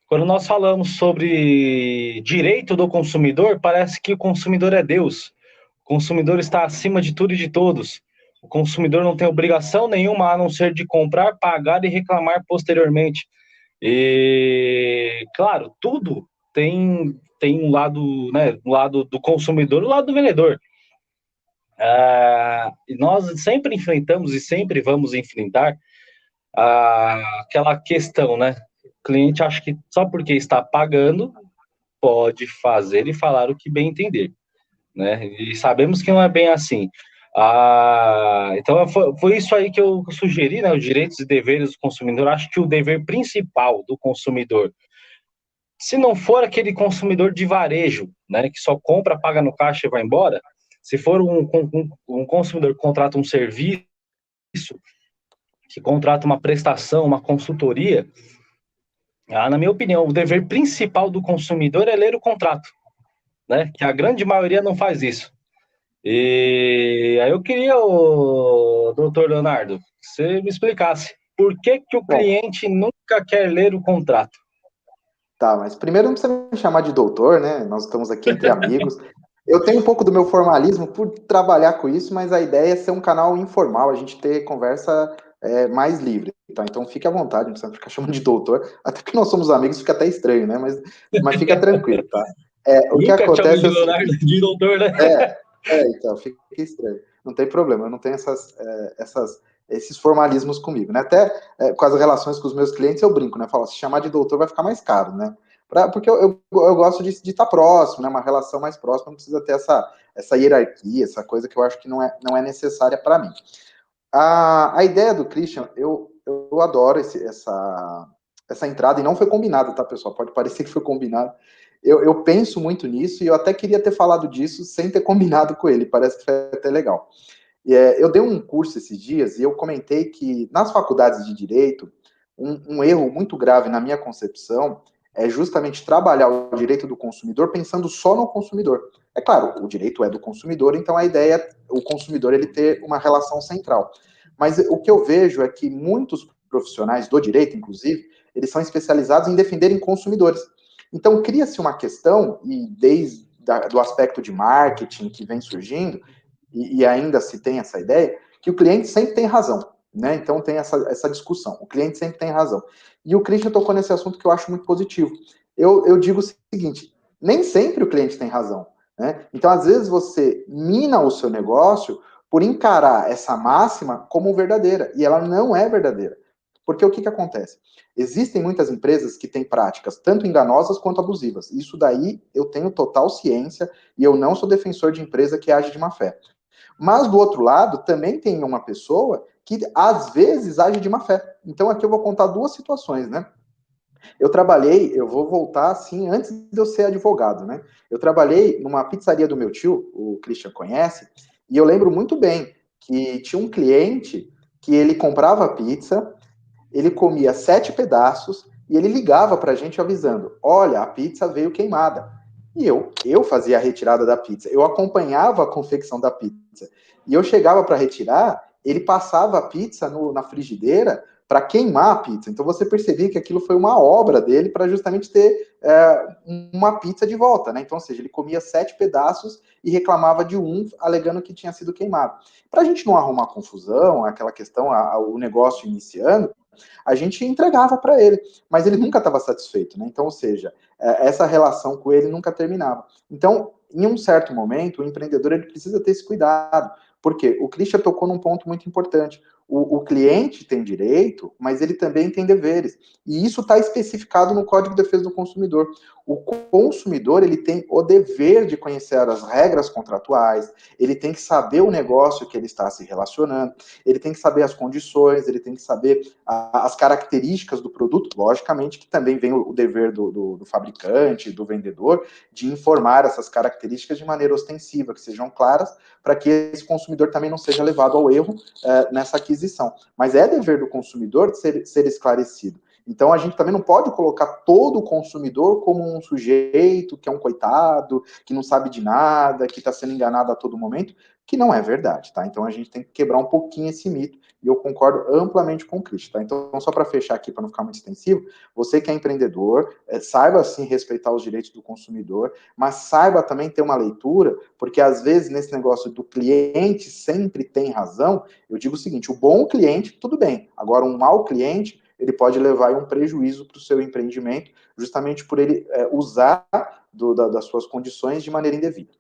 Quando nós falamos sobre direito do consumidor, parece que o consumidor é Deus. O consumidor está acima de tudo e de todos. O consumidor não tem obrigação nenhuma a não ser de comprar, pagar e reclamar posteriormente. E, claro, tudo tem um lado, né, um lado do consumidor e um lado do vendedor. E nós sempre enfrentamos e sempre vamos enfrentar aquela questão, né? O cliente acha que só porque está pagando pode fazer e falar o que bem entender, né? E sabemos que não é bem assim. Então foi isso aí que eu sugeri, né? Os direitos e deveres do consumidor. Acho que o dever principal do consumidor, se não for aquele consumidor de varejo, né? Que só compra, paga no caixa e vai embora, se for um consumidor que contrata um serviço, que contrata uma prestação, uma consultoria, na minha opinião, o dever principal do consumidor é ler o contrato, né? Que a grande maioria não faz isso. E aí eu queria, doutor Leonardo, que você me explicasse por que que o Bom, cliente nunca quer ler o contrato. tá, mas primeiro não precisa me chamar de doutor, né? Nós estamos aqui entre amigos. Eu tenho um pouco do meu formalismo por trabalhar com isso, mas a ideia é ser um canal informal, a gente ter conversa mais livre, tá? Então fique à vontade, não precisa ficar chamando de doutor, até porque nós somos amigos, fica até estranho, né? Mas fica tranquilo, tá? O que Nunca chamo acontece de é o Leonardo seguinte, de doutor, né? então, fica estranho. Não tem problema, eu não tenho esses formalismos comigo, né? Até com as relações com os meus clientes eu brinco, né? Falo, se chamar de doutor vai ficar mais caro, né? Porque eu gosto de estar próximo, né? Uma relação mais próxima, não precisa ter essa hierarquia, essa coisa que eu acho que não é necessária para mim. A ideia do Christian, eu adoro essa entrada, e não foi combinado, tá, pessoal? Pode parecer que foi combinado. Eu penso muito nisso e eu até queria ter falado disso sem ter combinado com ele, parece que foi até legal. Eu dei um curso esses dias e eu comentei que nas faculdades de direito, um erro muito grave na minha concepção é justamente trabalhar o direito do consumidor pensando só no consumidor. É claro, o direito é do consumidor, então a ideia é o consumidor ele ter uma relação central. Mas o que eu vejo é que muitos profissionais do direito, inclusive, eles são especializados em defenderem consumidores. Então cria-se uma questão, e desde do aspecto de marketing que vem surgindo, e ainda se tem essa ideia, que o cliente sempre tem razão. Né? Então tem essa discussão. O cliente sempre tem razão. E o Christian tocou nesse assunto que eu acho muito positivo. Eu digo o seguinte: nem sempre o cliente tem razão. Né? Então, às vezes, você mina o seu negócio por encarar essa máxima como verdadeira. E ela não é verdadeira. Porque o que acontece? Existem muitas empresas que têm práticas tanto enganosas quanto abusivas. Isso daí eu tenho total ciência e eu não sou defensor de empresa que age de má fé. Mas do outro lado, também tem uma pessoa que às vezes age de má fé. Então aqui eu vou contar duas situações, né? Eu vou voltar assim, antes de eu ser advogado, né? Eu trabalhei numa pizzaria do meu tio, o Christian conhece, e eu lembro muito bem que tinha um cliente que ele comprava pizza, ele comia 7 pedaços e ele ligava para a gente avisando: olha, a pizza veio queimada. E eu fazia a retirada da pizza, eu acompanhava a confecção da pizza. E eu chegava para retirar, ele passava a pizza na frigideira para queimar a pizza. Então você percebia que aquilo foi uma obra dele para justamente ter uma pizza de volta, né? Então, ou seja, ele comia 7 pedaços e reclamava de um, alegando que tinha sido queimado. Para a gente não arrumar confusão, aquela questão, o negócio iniciando, a gente entregava para ele, mas ele nunca estava satisfeito, né? Então, ou seja, essa relação com ele nunca terminava. Então, em um certo momento, o empreendedor ele precisa ter esse cuidado, porque o Christian tocou num ponto muito importante. O cliente tem direito, mas ele também tem deveres. E isso está especificado no Código de Defesa do Consumidor. O consumidor ele tem o dever de conhecer as regras contratuais, ele tem que saber o negócio que ele está se relacionando, ele tem que saber as condições, ele tem que saber as características do produto, logicamente que também vem o dever do fabricante, do vendedor, de informar essas características de maneira ostensiva, que sejam claras, para que esse consumidor também não seja levado ao erro nessa aquisição. Mas é dever do consumidor ser esclarecido. Então, a gente também não pode colocar todo o consumidor como um sujeito que é um coitado, que não sabe de nada, que está sendo enganado a todo momento, que não é verdade, tá? Então, a gente tem que quebrar um pouquinho esse mito, e eu concordo amplamente com o Cristian, tá? Então, só para fechar aqui, para não ficar muito extensivo, você que é empreendedor, saiba, sim, respeitar os direitos do consumidor, mas saiba também ter uma leitura, porque, às vezes, nesse negócio do cliente sempre tem razão, eu digo o seguinte, o bom cliente, tudo bem, agora um mau cliente, ele pode levar um prejuízo para o seu empreendimento, justamente por ele usar das suas condições de maneira indevida.